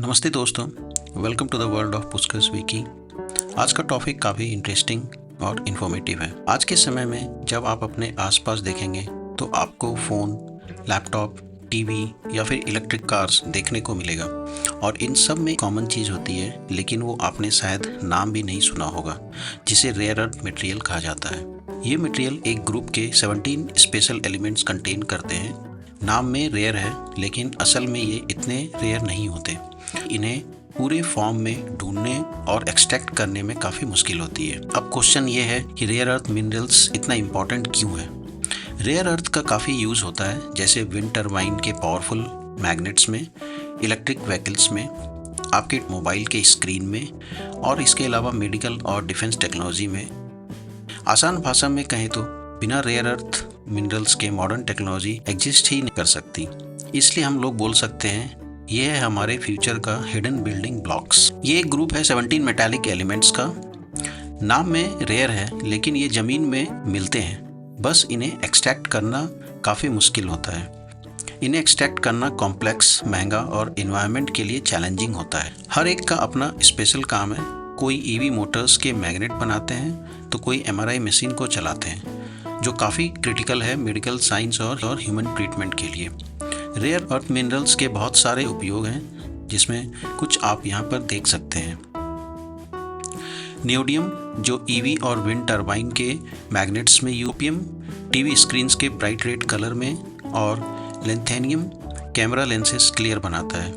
नमस्ते दोस्तों, welcome to the world of Pushkar Vicky. आज का टॉपिक काफ़ी इंटरेस्टिंग और इन्फॉर्मेटिव है। आज के समय में जब आप अपने आसपास देखेंगे तो आपको फ़ोन, लैपटॉप, टीवी या फिर इलेक्ट्रिक कार्स देखने को मिलेगा और इन सब में कॉमन चीज़ होती है, लेकिन वो आपने शायद नाम भी नहीं सुना होगा, जिसे रेयर अर्थ मटेरियल कहा जाता है। ये मटेरियल एक ग्रुप के 17 स्पेशल एलिमेंट्स कंटेन करते हैं। नाम में रेयर है, लेकिन असल में ये इतने रेयर नहीं होते। इन्हें पूरे फॉर्म में ढूंढने और एक्सट्रैक्ट करने में काफ़ी मुश्किल होती है। अब क्वेश्चन ये है कि रेयर अर्थ मिनरल्स इतना इम्पॉर्टेंट क्यों है। रेयर अर्थ का काफ़ी यूज़ होता है, जैसे विंड टरबाइन के पावरफुल मैग्नेट्स में, इलेक्ट्रिक व्हीकल्स में, आपके मोबाइल के स्क्रीन में, और इसके अलावा मेडिकल और डिफेंस टेक्नोलॉजी में। आसान भाषा में कहें तो बिना रेयर अर्थ मिनरल्स के मॉडर्न टेक्नोलॉजी एग्जिस्ट ही नहीं कर सकती। इसलिए हम लोग बोल सकते हैं ये है हमारे फ्यूचर का हिडन बिल्डिंग ब्लॉक्स। ये एक ग्रुप है 17 मेटालिक एलिमेंट्स का। नाम में रेयर है, लेकिन ये ज़मीन में मिलते हैं, बस इन्हें एक्सट्रैक्ट करना काफ़ी मुश्किल होता है। इन्हें एक्सट्रैक्ट करना कॉम्प्लेक्स, महंगा और इन्वायरमेंट के लिए चैलेंजिंग होता है। हर एक का अपना स्पेशल काम है। कोई ईवी मोटर्स के मैग्नेट बनाते हैं तो कोई MRI मशीन को चलाते हैं, जो काफ़ी क्रिटिकल है मेडिकल साइंस और ह्यूमन ट्रीटमेंट के लिए। रेयर अर्थ मिनरल्स के बहुत सारे उपयोग हैं, जिसमें कुछ आप यहाँ पर देख सकते हैं। नियोडियम, जो ईवी और विंड टरबाइन के मैग्नेट्स में, यूरोपियम टीवी स्क्रीन्स के ब्राइट रेड कलर में, और लेंथेनियम कैमरा लेंसेस क्लियर बनाता है।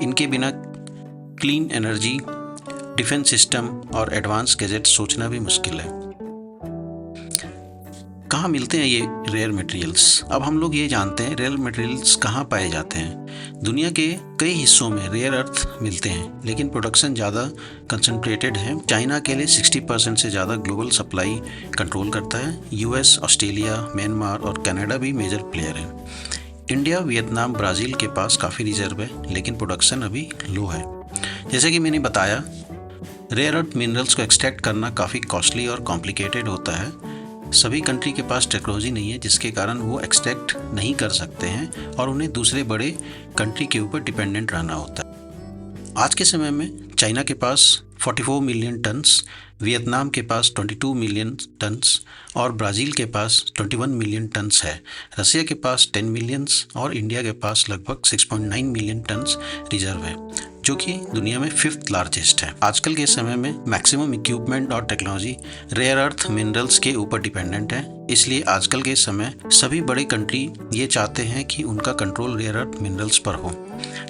इनके बिना क्लीन एनर्जी, डिफेंस सिस्टम और एडवांस गैजेट सोचना भी मुश्किल है। कहाँ मिलते हैं ये रेयर मटेरियल्स? अब हम लोग ये जानते हैं रेयर मटेरियल्स कहाँ पाए जाते हैं। दुनिया के कई हिस्सों में रेयर अर्थ मिलते हैं, लेकिन प्रोडक्शन ज़्यादा कंसंट्रेटेड है। चाइना के लिए 60% से ज़्यादा ग्लोबल सप्लाई कंट्रोल करता है। US, ऑस्ट्रेलिया, म्यांमार और कनाडा भी मेजर प्लेयर हैं। इंडिया, वियतनाम, ब्राज़ील के पास काफ़ी रिजर्व है, लेकिन प्रोडक्शन अभी लो है। जैसे कि मैंने बताया, रेयर अर्थ मिनरल्स को एक्सट्रैक्ट करना काफ़ी कॉस्टली और कॉम्प्लिकेटेड होता है। सभी कंट्री के पास टेक्नोलॉजी नहीं है, जिसके कारण वो एक्सट्रैक्ट नहीं कर सकते हैं और उन्हें दूसरे बड़े कंट्री के ऊपर डिपेंडेंट रहना होता है। आज के समय में चाइना के पास 44 मिलियन टन्स, वियतनाम के पास 22 मिलियन टन्स और ब्राज़ील के पास 21 मिलियन टन्स है। रसिया के पास 10 मिलियंस और इंडिया के पास लगभग 6.9 मिलियन टन्स रिजर्व है, जो कि दुनिया में 5th लार्जेस्ट है। आजकल के समय में मैक्सिमम इक्विपमेंट और टेक्नोलॉजी रेयर अर्थ मिनरल्स के ऊपर डिपेंडेंट है। इसलिए आजकल के समय सभी बड़े कंट्री ये चाहते हैं कि उनका कंट्रोल रेयर अर्थ मिनरल्स पर हो,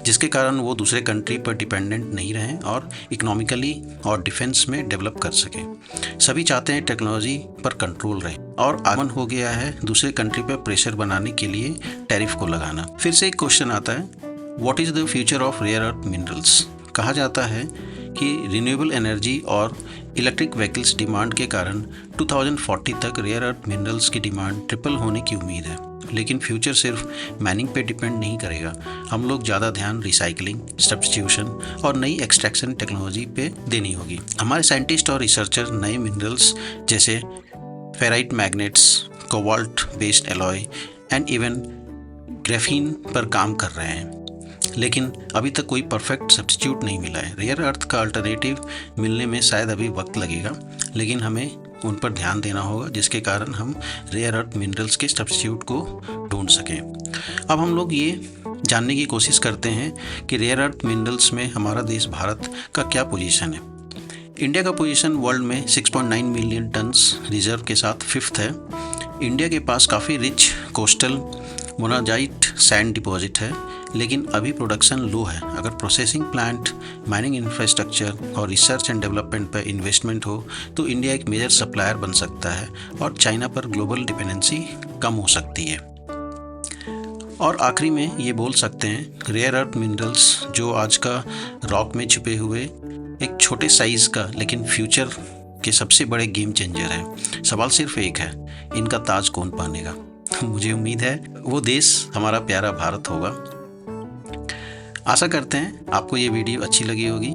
जिसके कारण वो दूसरे कंट्री पर डिपेंडेंट नहीं रहें और इकोनॉमिकली और डिफेंस में डेवलप कर सकें। सभी चाहते हैं टेक्नोलॉजी पर कंट्रोल रहे, और आमन हो गया है दूसरे कंट्री पर प्रेशर बनाने के लिए टैरिफ को लगाना। फिर से एक क्वेश्चन आता है, what is the future of rare earth minerals? कहा जाता है कि रिन्यूएबल एनर्जी और इलेक्ट्रिक व्हीकल्स डिमांड के कारण 2040 तक रेयर अर्थ मिनरल्स की डिमांड ट्रिपल होने की उम्मीद है। लेकिन फ्यूचर सिर्फ माइनिंग पे डिपेंड नहीं करेगा। हम लोग ज़्यादा ध्यान रिसाइकलिंग, सब्स्टिट्यूशन और नई एक्सट्रैक्शन टेक्नोलॉजी पे देनी होगी। हमारे साइंटिस्ट और रिसर्चर नए मिनरल्स जैसे ferrite magnets, cobalt based alloy and even graphene पर काम कर रहे हैं, लेकिन अभी तक कोई परफेक्ट सब्स्टिट्यूट नहीं मिला है। रेयर अर्थ का अल्टरनेटिव मिलने में शायद अभी वक्त लगेगा, लेकिन हमें उन पर ध्यान देना होगा, जिसके कारण हम रेयर अर्थ मिनरल्स के सब्स्टिट्यूट को ढूंढ सकें। अब हम लोग ये जानने की कोशिश करते हैं कि रेयर अर्थ मिनरल्स में हमारा देश भारत का क्या पोजीशन है। इंडिया का पोजीशन वर्ल्ड में 6.9 मिलियन टन्स रिजर्व के साथ 5th है। इंडिया के पास काफ़ी rich coastal monazite sand deposit है, लेकिन अभी प्रोडक्शन लो है। अगर प्रोसेसिंग प्लांट, माइनिंग इंफ्रास्ट्रक्चर और रिसर्च एंड डेवलपमेंट पर इन्वेस्टमेंट हो तो इंडिया एक मेजर सप्लायर बन सकता है और चाइना पर ग्लोबल डिपेंडेंसी कम हो सकती है। और आखिरी में ये बोल सकते हैं, रेयर अर्थ मिनरल्स जो आज का रॉक में छुपे हुए एक छोटे साइज़ का, लेकिन फ्यूचर के सबसे बड़े गेम चेंजर है। सवाल सिर्फ एक है, इनका ताज कौन पहनेगा? मुझे उम्मीद है वो देश हमारा प्यारा भारत होगा। आशा करते हैं आपको ये वीडियो अच्छी लगी होगी।